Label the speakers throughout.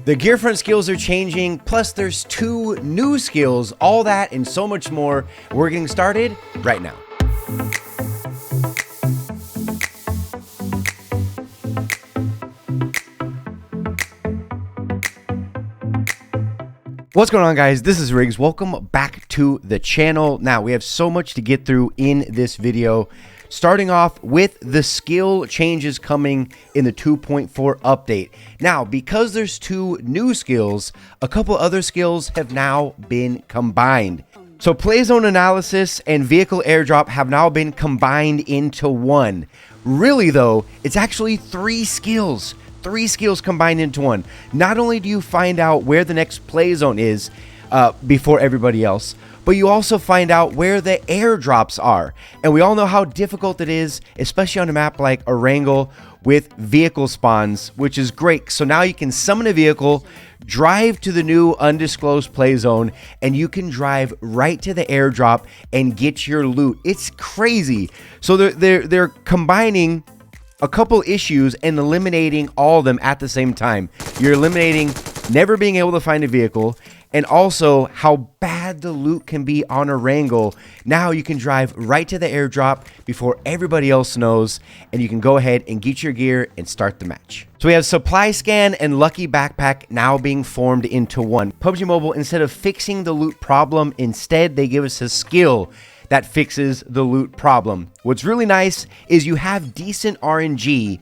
Speaker 1: The gear front skills are changing, plus there's 2 new skills, all that and so much more. We're getting started right now. What's going on, guys? This is Riggs. Welcome back to the channel. Now, we have so much to get through in this video. Starting off with the skill changes coming in the 2.4 update. Now, because there's 2 new skills, a couple other skills have now been combined. So play zone analysis and vehicle airdrop have now been combined into one. Really though, it's actually 3 skills. 3 skills combined into one. Not only do you find out where the next play zone is before everybody else, but you also find out where the airdrops are. And we all know how difficult it is, especially on a map like Erangel with vehicle spawns, which is great. So now you can summon a vehicle, drive to the new undisclosed play zone, and you can drive right to the airdrop and get your loot. It's crazy. So they're combining a couple issues and eliminating all of them at the same time. You're eliminating never being able to find a vehicle, and also how bad the loot can be on Erangel. Now you can drive right to the airdrop before everybody else knows, and you can go ahead and get your gear and start the match. So we have Supply Scan and Lucky Backpack now being formed into one. PUBG Mobile, instead of fixing the loot problem, instead they give us a skill that fixes the loot problem. What's really nice is you have decent RNG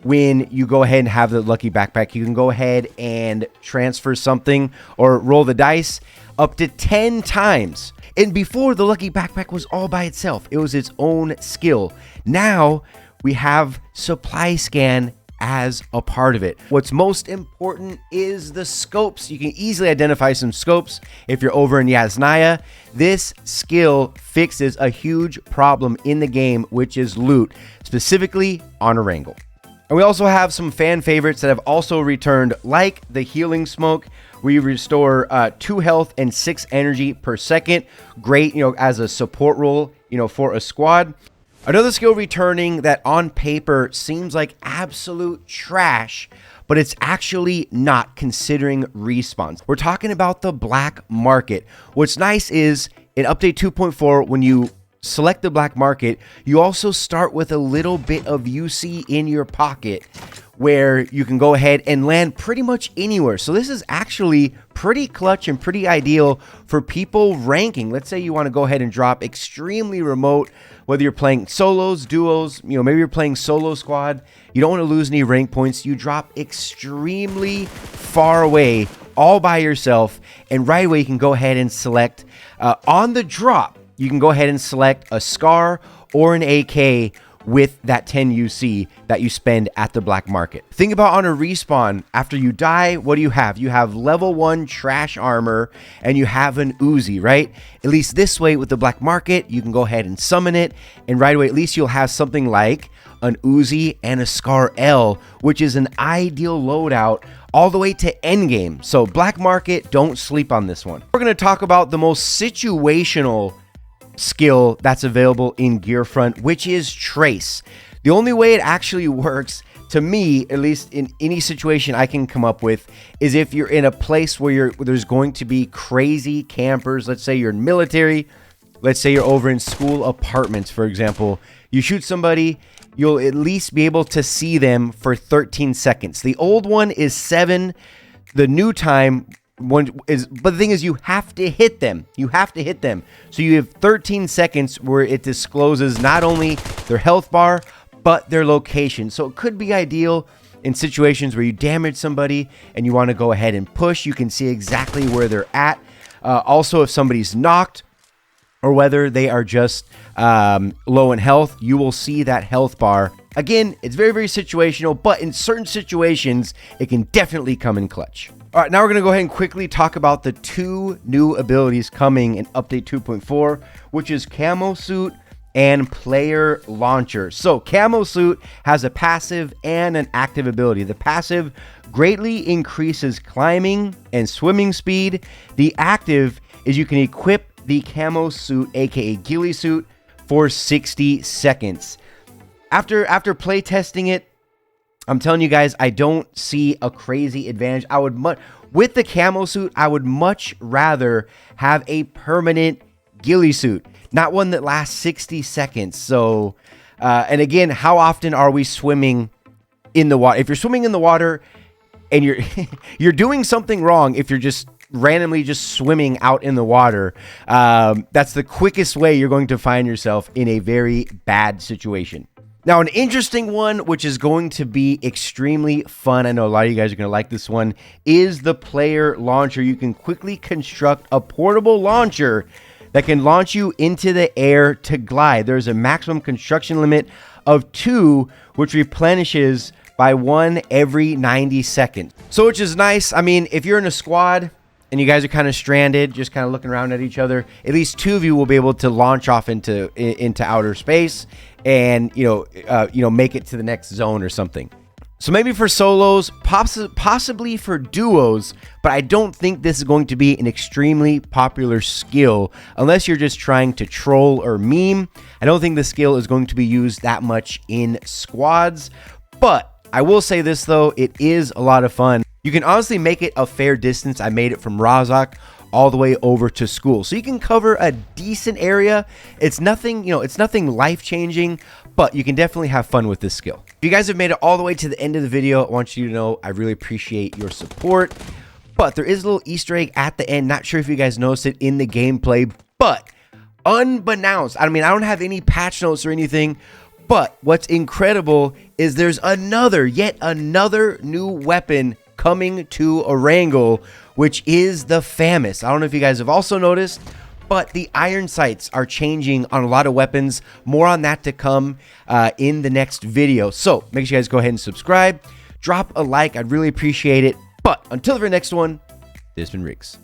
Speaker 1: when you go ahead and have the Lucky Backpack. You can go ahead and transfer something or roll the dice up to 10 times. And before, the Lucky Backpack was all by itself. It was its own skill. Now we have Supply Scan as a part of it. What's most important is the scopes. You can easily identify some scopes if you're over in Yasnaya. This skill fixes a huge problem in the game, which is loot, specifically on Erangel. And we also have some fan favorites that have also returned, like the Healing Smoke, where you restore 2 health and 6 energy per second. Great, as a support role, for a squad. Another skill returning that on paper seems like absolute trash, but it's actually not, considering respawns. We're talking about the black market. What's nice is in update 2.4, when you select the black market, you also start with a little bit of UC in your pocket where you can go ahead and land pretty much anywhere. So this is actually pretty clutch and pretty ideal for people ranking. Let's say you want to go ahead and drop extremely remote, whether you're playing solos, duos, maybe you're playing solo squad, you don't want to lose any rank points, you drop extremely far away all by yourself, and right away you can go ahead and select on the drop. You can go ahead and select a SCAR or an AK with that 10 UC that you spend at the black market. Think about on a respawn, after you die, what do you have? You have level 1 trash armor and you have an Uzi, right? At least this way with the black market, you can go ahead and summon it, and right away, at least you'll have something like an Uzi and a SCAR L, which is an ideal loadout all the way to endgame. So black market, don't sleep on this one. We're gonna talk about the most situational skill that's available in Gearfront, which is Trace. The only way it actually works, to me, at least in any situation I can come up with, is if you're in a place where there's going to be crazy campers. Let's say you're in military, let's say you're over in school apartments, for example. You shoot somebody, you'll at least be able to see them for 13 seconds. The old one is 7. The new time one is, but the thing is, you have to hit them. You have to hit them. So you have 13 seconds where it discloses not only their health bar, but their location. So it could be ideal in situations where you damage somebody and you want to go ahead and push. You can see exactly where they're at. Also, if somebody's knocked or whether they are just low in health, you will see that health bar. Again, it's very, very situational, but in certain situations, it can definitely come in clutch. All right, now we're going to go ahead and quickly talk about the 2 new abilities coming in Update 2.4, which is Camo Suit and Player Launcher. So Camo Suit has a passive and an active ability. The passive greatly increases climbing and swimming speed. The active is you can equip the Camo Suit, aka Ghillie Suit, for 60 seconds. After play testing it, I'm telling you guys, I don't see a crazy advantage. With the camo suit, I would much rather have a permanent ghillie suit, not one that lasts 60 seconds. So, and again, how often are we swimming in the water? If you're swimming in the water and you're doing something wrong, if you're just randomly just swimming out in the water, that's the quickest way you're going to find yourself in a very bad situation. Now, an interesting one, which is going to be extremely fun, I know a lot of you guys are going to like this one, is the player launcher. You can quickly construct a portable launcher that can launch you into the air to glide. There's a maximum construction limit of 2, which replenishes by 1 every 90 seconds. So, which is nice. I mean, if you're in a squad and you guys are kind of stranded, just kind of looking around at each other, at least 2 of you will be able to launch off into outer space and make it to the next zone or something. So maybe for solos, possibly for duos, but I don't think this is going to be an extremely popular skill unless you're just trying to troll or meme. I don't think the skill is going to be used that much in squads, but I will say this though, it is a lot of fun. You can honestly make it a fair distance. I made it from Razak all the way over to school, so you can cover a decent area. It's nothing, it's nothing life-changing, but you can definitely have fun with this skill. If you guys have made it all the way to the end of the video, I want you to know I really appreciate your support. But there is a little Easter egg at the end. Not sure if you guys noticed it in the gameplay, but unbeknownst, I mean, I don't have any patch notes or anything, but what's incredible is there's yet another new weapon coming to Erangel, which is the FAMAS. I don't know if you guys have also noticed, but the iron sights are changing on a lot of weapons. More on that to come in the next video. So make sure you guys go ahead and subscribe, drop a like. I'd really appreciate it. But until the next one, this has been Riggs.